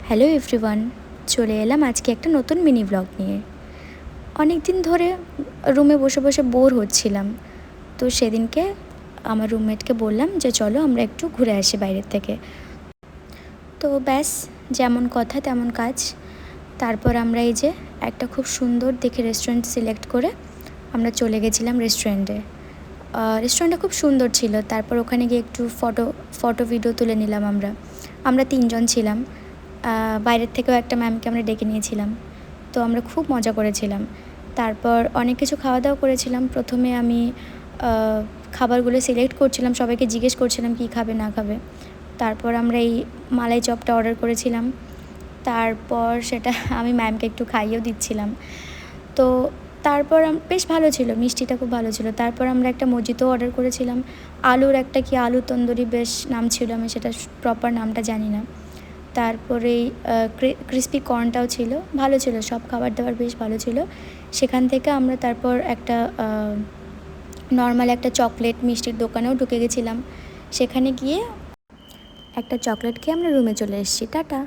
Hello everyone, চলে এলাম আজকে একটা নতুন মিনি ব্লগ নিয়ে। অনেক দিন ধরে রুমে বসে বসে বোর হচ্ছিলাম, তো সেদিনকে আমার রুমমেটকে বললাম যে চলো আমরা একটু ঘুরে আসি বাইরের থেকে। তো ব্যাস, যেমন কথা তেমন কাজ। তারপর আমরা এই যে একটা খুব সুন্দর দেখে রেস্টুরেন্ট সিলেক্ট করে আমরা চলে গেছিলাম রেস্টুরেন্টে। রেস্টুরেন্টটা খুব সুন্দর ছিল। তারপর ওখানে গিয়ে একটু ফটো ভিডিও তুলে নিলাম। আমরা তিনজন ছিলাম। বাইরের থেকেও একটা ম্যামকে আমরা ডেকে নিয়েছিলাম। তো আমরা খুব মজা করেছিলাম। তারপর অনেক কিছু খাওয়া দাওয়া করেছিলাম। প্রথমে আমি খাবারগুলো সিলেক্ট করছিলাম, সবাইকে জিজ্ঞেস করছিলাম কী খাবে না খাবে। তারপর আমরা এই মালাই চপটা অর্ডার করেছিলাম। তারপর সেটা আমি ম্যামকে একটু খাইয়েও দিচ্ছিলাম। তো তারপর বেশ ভালো ছিল, মিষ্টিটা খুব ভালো ছিল। তারপর আমরা একটা মজিতো অর্ডার করেছিলাম। আলুর একটা কি আলু তন্দুরি বেশ নাম ছিল, আমি সেটা প্রপার নামটা জানি না। তারপরে ক্রিস্পি কর্নটাও ছিল, ভালো ছিল। সব খাবার দাবার বেশ ভালো ছিল। সেখান থেকে আমরা তারপর একটা নর্মাল একটা চকলেট মিষ্টির দোকানেও ঢুকে গেছিলাম। সেখানে গিয়ে একটা চকলেট খেয়ে আমরা রুমে চলে এসেছি। টাটা।